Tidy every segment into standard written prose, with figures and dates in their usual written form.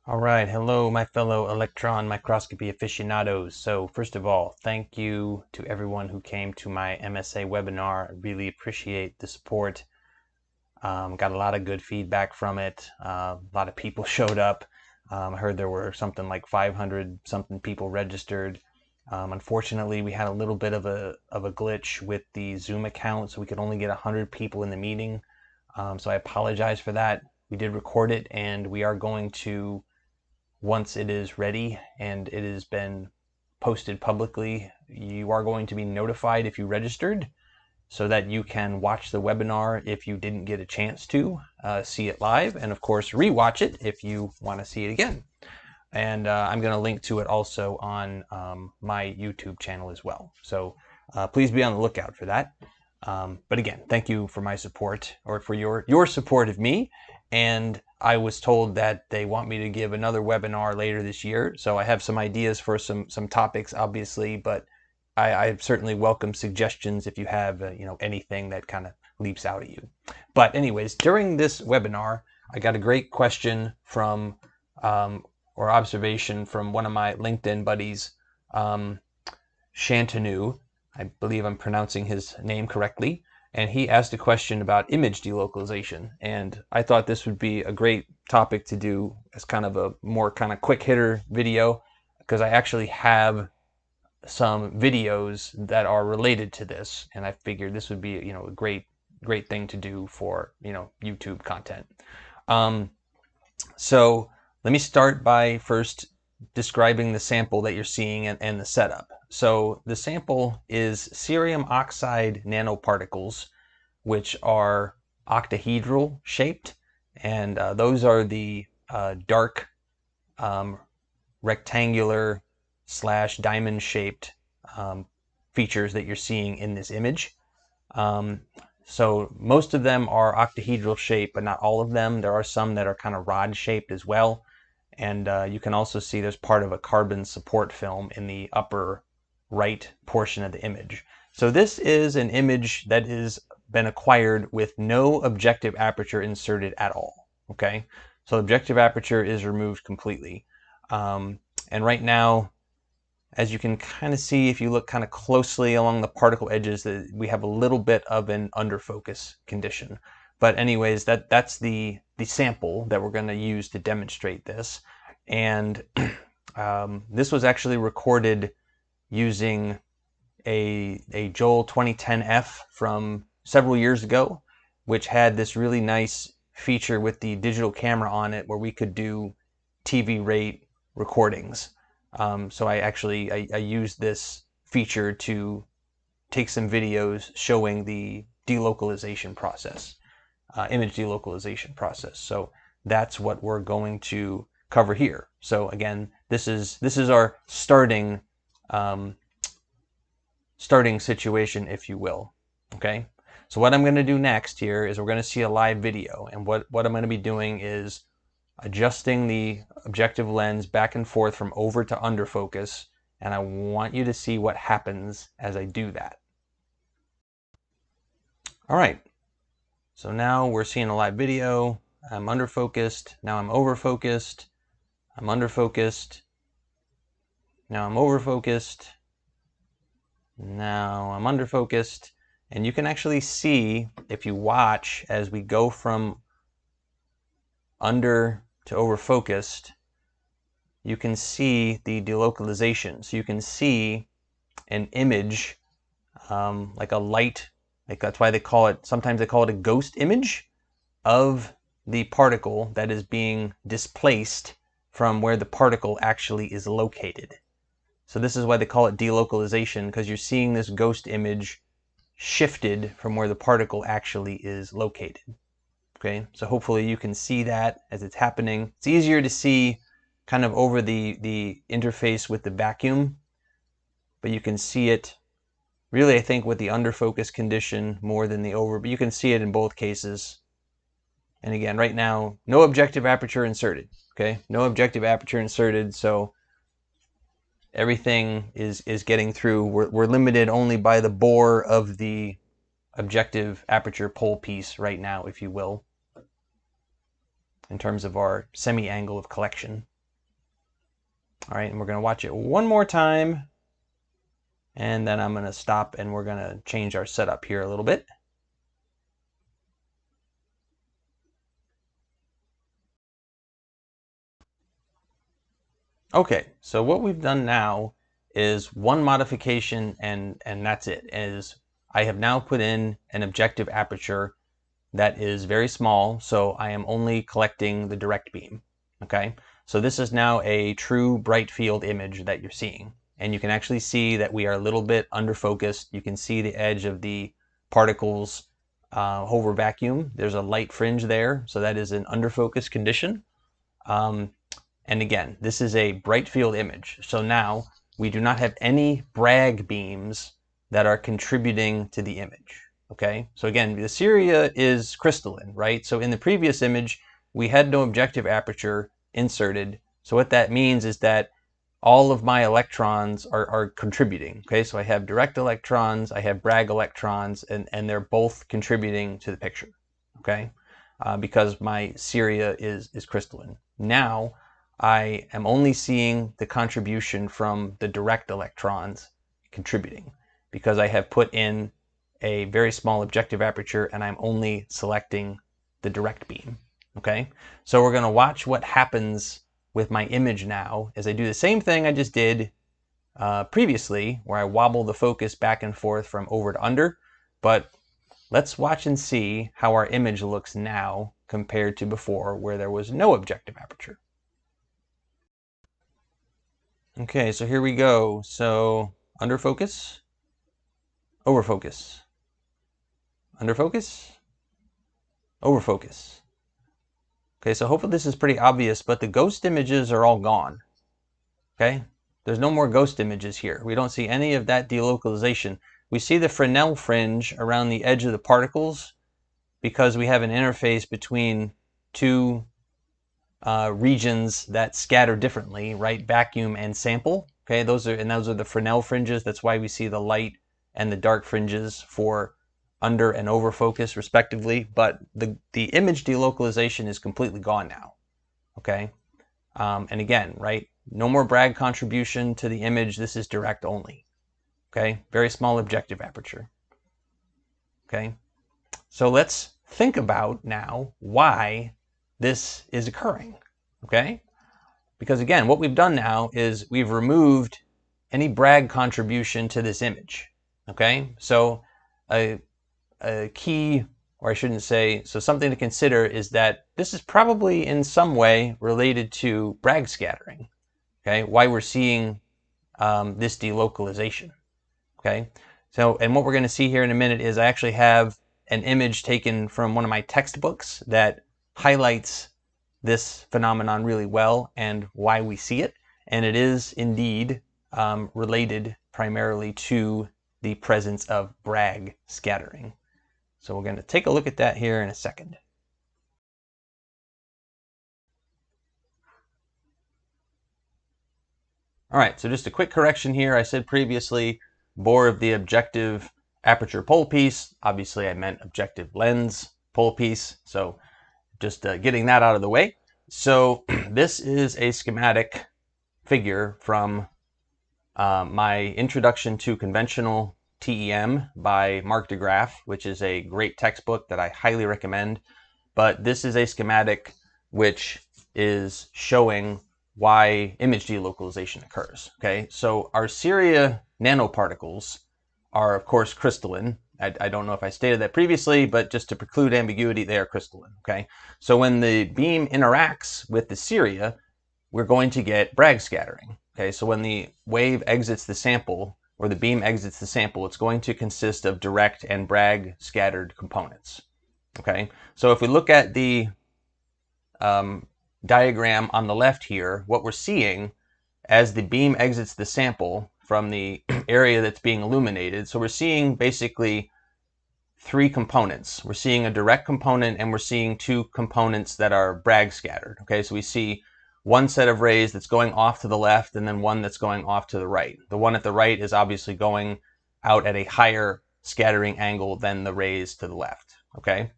All right, hello, my fellow electron microscopy aficionados. So first of all, thank you to everyone who came to my MSA webinar. I really appreciate the support. Got a lot of good feedback from it. A lot of people showed up. I heard there were something like 500 something people registered. Unfortunately, we had a little bit of a glitch with the Zoom account, so we could only get 100 people in the meeting. So I apologize for that. We did record it, and we are going to, once it is ready and it has been posted publicly, you are going to be notified if you registered so that you can watch the webinar if you didn't get a chance to see it live, and of course rewatch it if you want to see it again. And I'm going to link to it also on my YouTube channel as well. So please be on the lookout for that. But again, thank you for my support, or for your support of me. And I was told that they want me to give another webinar later this year. So I have some ideas for some topics, obviously, but I certainly welcome suggestions if you have anything that kind of leaps out at you. But anyways, during this webinar, I got a great question from or observation from one of my LinkedIn buddies, Shantanu. I believe I'm pronouncing his name correctly. And he asked a question about image delocalization. And I thought this would be a great topic to do as kind of a more kind of quick hitter video, because I actually have some videos that are related to this. And I figured this would be, a great thing to do for, YouTube content. So let me start by first describing the sample that you're seeing and the setup. So the sample is cerium oxide nanoparticles, which are octahedral shaped, and those are the dark rectangular / diamond shaped features that you're seeing in this image. So most of them are octahedral shaped, but not all of them. There are some that are kind of rod shaped as well. And you can also see there's part of a carbon support film in the upper right portion of the image. So this is an image that has been acquired with no objective aperture inserted at all. Okay, so objective aperture is removed completely. And right now, as you can kind of see, if you look kind of closely along the particle edges, that we have a little bit of an underfocus condition. But anyways, that's the sample that we're going to use to demonstrate this. And this was actually recorded using a Joel 2010F from several years ago, which had this really nice feature with the digital camera on it where we could do TV rate recordings. So I used this feature to take some videos showing the delocalization process, image delocalization process. So that's what we're going to cover here. So again, this is our starting situation, if you will. Okay. So what I'm going to do next here is we're going to see a live video, and what I'm going to be doing is adjusting the objective lens back and forth from over to under focus, and I want you to see what happens as I do that. All right, so now we're seeing a live video. I'm under focused, now I'm over focused, I'm under focused, now I'm over focused, now I'm under focused, and you can actually see, if you watch, as we go from under to over focused, you can see the delocalization. So you can see an image, like a light, like that's why they call it, sometimes they call it a ghost image of the particle that is being displaced from where the particle actually is located. So this is why they call it delocalization, because you're seeing this ghost image shifted from where the particle actually is located. Okay, so hopefully you can see that as it's happening. It's easier to see kind of over the interface with the vacuum, but you can see it really, I think, with the under focus condition more than the over, but you can see it in both cases. And again, right now, no objective aperture inserted. Okay, no objective aperture inserted, so everything is getting through. We're limited only by the bore of the objective aperture pole piece right now, if you will, in terms of our semi-angle of collection. All right, and we're going to watch it one more time, and then I'm going to stop and we're going to change our setup here a little bit. Okay, so what we've done now is one modification, and that's it. Is I have now put in an objective aperture that is very small, so I am only collecting the direct beam. Okay, so this is now a true bright field image that you're seeing, and you can actually see that we are a little bit under focused. You can see the edge of the particles over vacuum. There's a light fringe there, so that is an under focus condition. And again, this is a bright field image. So now we do not have any Bragg beams that are contributing to the image. Okay, so again, the Syria is crystalline, right? So in the previous image, we had no objective aperture inserted. So what that means is that all of my electrons are contributing. Okay, so I have direct electrons, I have Bragg electrons, and they're both contributing to the picture. Okay, because my Syria is crystalline. Now, I am only seeing the contribution from the direct electrons contributing because I have put in a very small objective aperture and I'm only selecting the direct beam. Okay, so we're going to watch what happens with my image now as I do the same thing I just did previously, where I wobble the focus back and forth from over to under. But let's watch and see how our image looks now compared to before, where there was no objective aperture. Okay, so here we go. So under focus, over focus, under focus, over focus. Okay, so hopefully this is pretty obvious, but the ghost images are all gone. Okay, there's no more ghost images here. We don't see any of that delocalization. We see the Fresnel fringe around the edge of the particles because we have an interface between two regions that scatter differently, right? Vacuum and sample. Okay, those are the Fresnel fringes. That's why we see the light and the dark fringes for under and over focus respectively. But the image delocalization is completely gone now. Okay, and again, right? No more Bragg contribution to the image. This is direct only. Okay, very small objective aperture. Okay, so let's think about now why this is occurring. Okay, because again, what we've done now is we've removed any Bragg contribution to this image. Okay, so a key, or I shouldn't say, so something to consider is that this is probably in some way related to Bragg scattering. Okay, why we're seeing this delocalization. Okay, so and what we're going to see here in a minute is I actually have an image taken from one of my textbooks that highlights this phenomenon really well and why we see it, and it is indeed related primarily to the presence of Bragg scattering. So we're going to take a look at that here in a second. All right, so just a quick correction here. I said previously bore of the objective aperture pole piece. Obviously, I meant objective lens pole piece. So just getting that out of the way. So this is a schematic figure from my Introduction to Conventional TEM by Mark DeGraff, which is a great textbook that I highly recommend. But this is a schematic which is showing why image delocalization occurs. Okay, so our Syria nanoparticles are, of course, crystalline. I don't know if I stated that previously, but just to preclude ambiguity, they are crystalline. Okay, so when the beam interacts with the Syria, we're going to get Bragg scattering. Okay, so when the wave exits the sample, or the beam exits the sample, it's going to consist of direct and Bragg scattered components. Okay, so if we look at the diagram on the left here, what we're seeing as the beam exits the sample from the area that's being illuminated, so we're seeing basically three components. We're seeing a direct component and we're seeing two components that are Bragg scattered. Okay, so we see one set of rays that's going off to the left and then one that's going off to the right. The one at the right is obviously going out at a higher scattering angle than the rays to the left. Okay,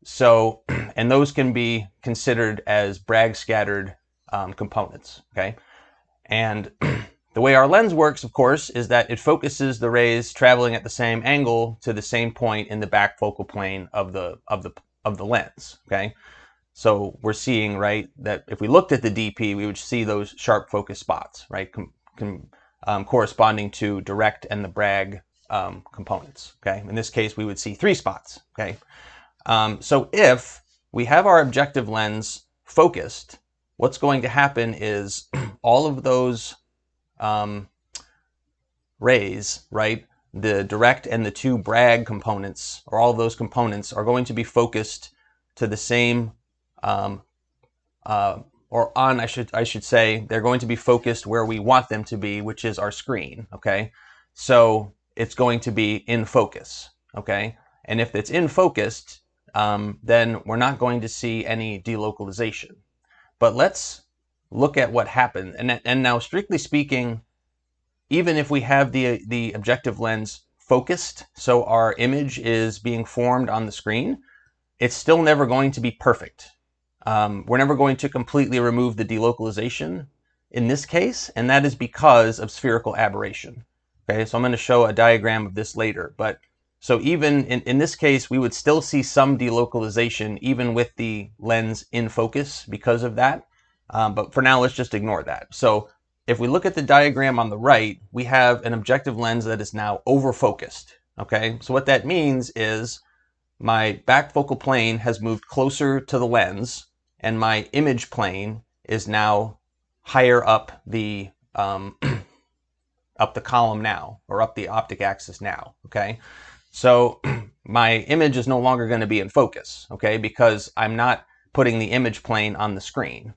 so, and those can be considered as Bragg scattered components. Okay, And the way our lens works, of course, is that it focuses the rays traveling at the same angle to the same point in the back focal plane of the lens. Okay, so we're seeing, right, that if we looked at the DP, we would see those sharp focus spots, right, corresponding to direct and the Bragg components. Okay, in this case, we would see 3 spots. Okay, so if we have our objective lens focused, what's going to happen is all of those rays, right, the direct and the 2 Bragg components, or all of those components, are going to be focused to the same, I should say, they're going to be focused where we want them to be, which is our screen. Okay, so it's going to be in focus. Okay, and if it's in focused, then we're not going to see any delocalization. But let's look at what happened. And now, strictly speaking, even if we have the objective lens focused, so our image is being formed on the screen, it's still never going to be perfect. We're never going to completely remove the delocalization in this case, and that is because of spherical aberration. Okay, so I'm going to show a diagram of this later, but so even in this case, we would still see some delocalization even with the lens in focus because of that. But for now, let's just ignore that. So if we look at the diagram on the right, we have an objective lens that is now over-focused. Okay, so what that means is my back focal plane has moved closer to the lens, and my image plane is now higher up the up the column now, or up the optic axis now. Okay, so my image is no longer going to be in focus. Okay, because I'm not putting the image plane on the screen.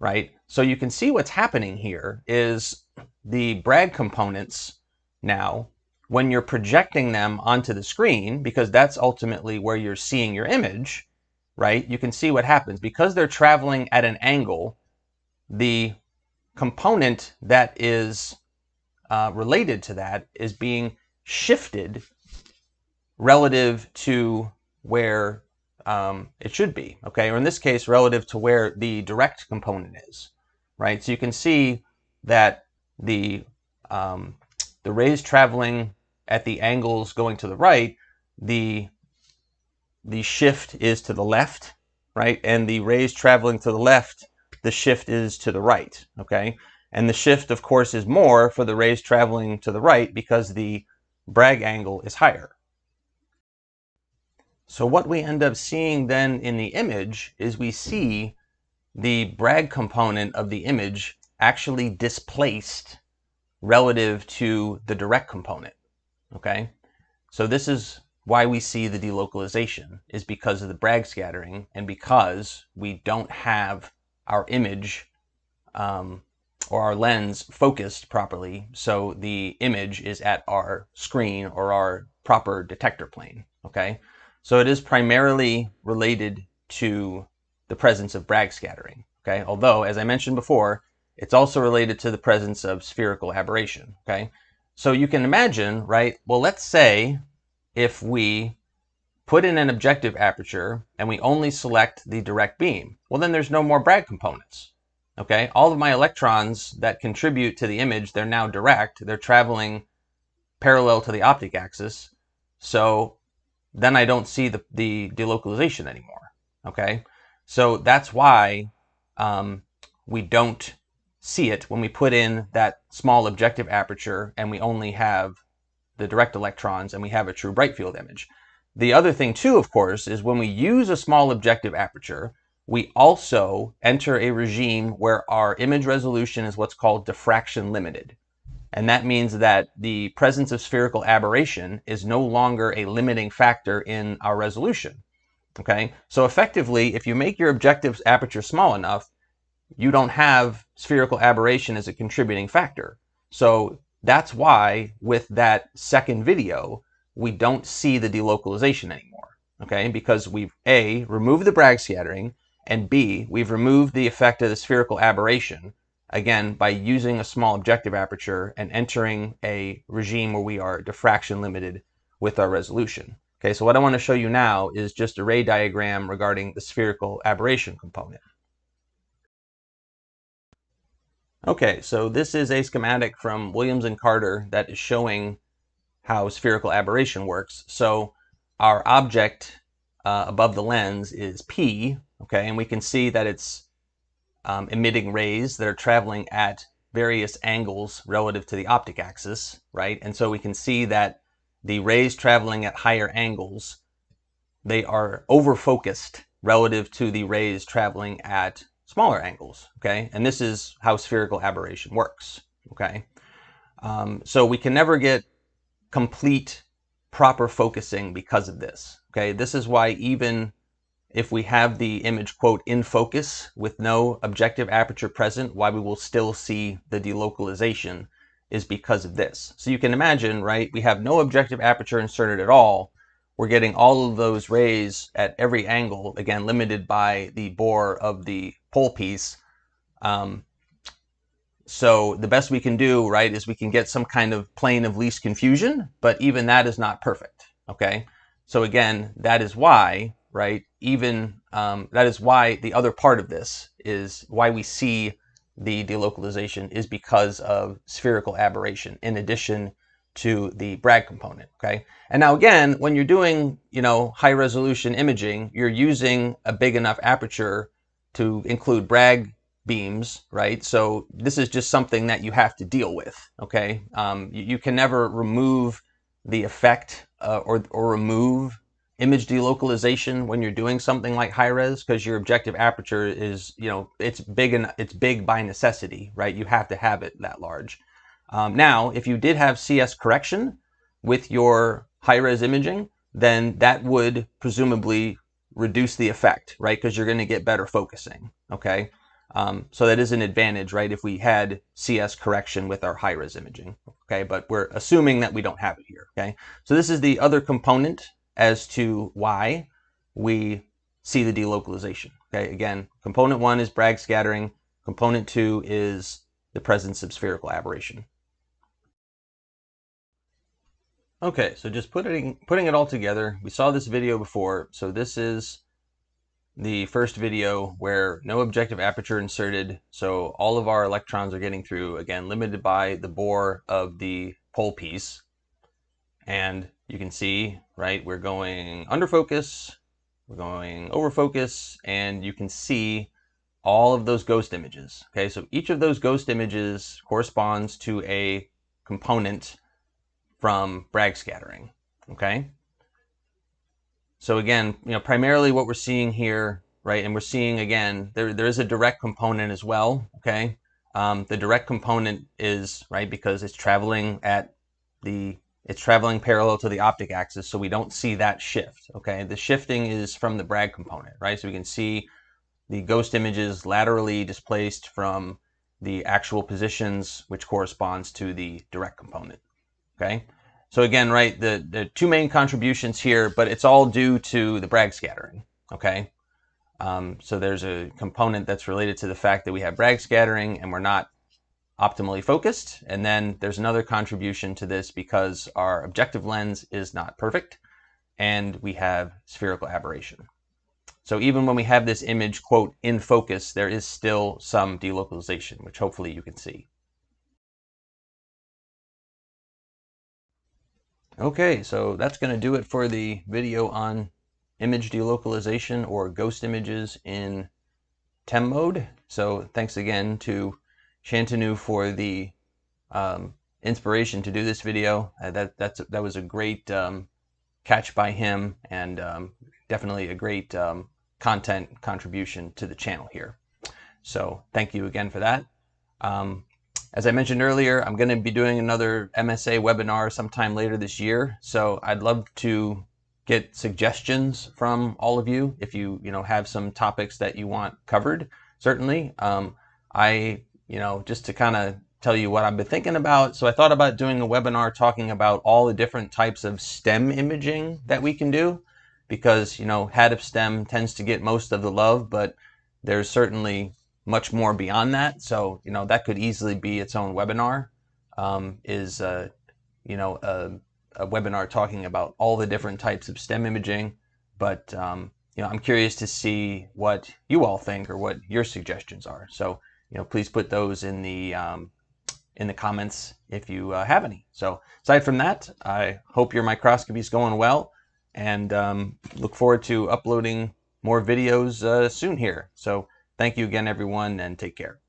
Right? So you can see what's happening here is the Bragg components now, when you're projecting them onto the screen, because that's ultimately where you're seeing your image, right? You can see what happens. Because they're traveling at an angle, the component that is related to that is being shifted relative to where it should be, okay? Or in this case, relative to where the direct component is, right? So you can see that the rays traveling at the angles going to the right, the shift is to the left, right? And the rays traveling to the left, the shift is to the right, okay? And the shift, of course, is more for the rays traveling to the right because the Bragg angle is higher. So what we end up seeing then in the image is we see the Bragg component of the image actually displaced relative to the direct component, okay? So this is why we see the delocalization, is because of the Bragg scattering and because we don't have our image or our lens focused properly, so the image is at our screen or our proper detector plane, okay? So it is primarily related to the presence of Bragg scattering, okay? Although, as I mentioned before, it's also related to the presence of spherical aberration, okay? So you can imagine, right, well, let's say if we put in an objective aperture and we only select the direct beam, well, then there's no more Bragg components, okay? All of my electrons that contribute to the image, they're now direct. They're traveling parallel to the optic axis, so then I don't see the delocalization anymore, okay? So that's why we don't see it when we put in that small objective aperture and we only have the direct electrons and we have a true bright field image. The other thing too, of course, is when we use a small objective aperture, we also enter a regime where our image resolution is what's called diffraction limited. And that means that the presence of spherical aberration is no longer a limiting factor in our resolution. Okay, so effectively, if you make your objective aperture small enough, you don't have spherical aberration as a contributing factor. So that's why with that second video, we don't see the delocalization anymore. Okay, because we've A, removed the Bragg scattering, and B, we've removed the effect of the spherical aberration, again, by using a small objective aperture and entering a regime where we are diffraction limited with our resolution. Okay, so what I want to show you now is just a ray diagram regarding the spherical aberration component. Okay, so this is a schematic from Williams and Carter that is showing how spherical aberration works. So our object above the lens is P, okay, and we can see that it's emitting rays that are traveling at various angles relative to the optic axis, right? And so we can see that the rays traveling at higher angles, they are over-focused relative to the rays traveling at smaller angles, okay? And this is how spherical aberration works, okay? So we can never get complete proper focusing because of this, okay? This is why even if we have the image, quote, in focus with no objective aperture present, why we will still see the delocalization is because of this. So you can imagine, right, we have no objective aperture inserted at all. We're getting all of those rays at every angle, again, limited by the bore of the pole piece. So the best we can do, right, is we can get some kind of plane of least confusion, but even that is not perfect, okay? So again, that is why, right, even that is why the other part of this is why we see the delocalization is because of spherical aberration in addition to the Bragg component, okay? And now again, when you're doing, high resolution imaging, you're using a big enough aperture to include Bragg beams, right? So this is just something that you have to deal with, okay? You can never remove the effect or remove image delocalization when you're doing something like high res, because your objective aperture is, it's big, and it's big by necessity, right? You have to have it that large. Now, if you did have CS correction with your high res imaging, then that would presumably reduce the effect, right? Because you're going to get better focusing, okay? So that is an advantage, right, if we had CS correction with our high-res imaging, okay? But we're assuming that we don't have it here, okay? So this is the other component as to why we see the delocalization, okay? Again, component 1 is Bragg scattering. Component 2 is the presence of spherical aberration. Okay, so just putting it all together, we saw this video before. So this is the first video where no objective aperture inserted, so all of our electrons are getting through, again, limited by the bore of the pole piece. And you can see, right, we're going under focus, we're going over focus, and you can see all of those ghost images. Okay, so each of those ghost images corresponds to a component from Bragg scattering, okay? So again, primarily what we're seeing here, right, and we're seeing, again, there is a direct component as well, okay? The direct component is, right, because it's traveling parallel to the optic axis, so we don't see that shift, okay? The shifting is from the Bragg component, right? So we can see the ghost images laterally displaced from the actual positions, which corresponds to the direct component, okay? So again, right, the two main contributions here, but it's all due to the Bragg scattering, okay? So there's a component that's related to the fact that we have Bragg scattering and we're not optimally focused. And then there's another contribution to this because our objective lens is not perfect and we have spherical aberration. So even when we have this image, quote, in focus, there is still some delocalization, which hopefully you can see. Okay, so that's going to do it for the video on image delocalization or ghost images in TEM mode. So thanks again to Shantanu for the inspiration to do this video. That was a great catch by him, and definitely a great content contribution to the channel here. So thank you again for that. As I mentioned earlier, I'm going to be doing another MSA webinar sometime later this year. So I'd love to get suggestions from all of you if you have some topics that you want covered. Certainly, just to kind of tell you what I've been thinking about. So I thought about doing a webinar talking about all the different types of STEM imaging that we can do, because head of STEM tends to get most of the love, but there's certainly much more beyond that. So that could easily be its own webinar. A webinar talking about all the different types of STEM imaging. But I'm curious to see what you all think or what your suggestions are. So please put those in the comments if you have any. So aside from that, I hope your microscopy is going well, and look forward to uploading more videos soon here. So thank you again, everyone, and take care.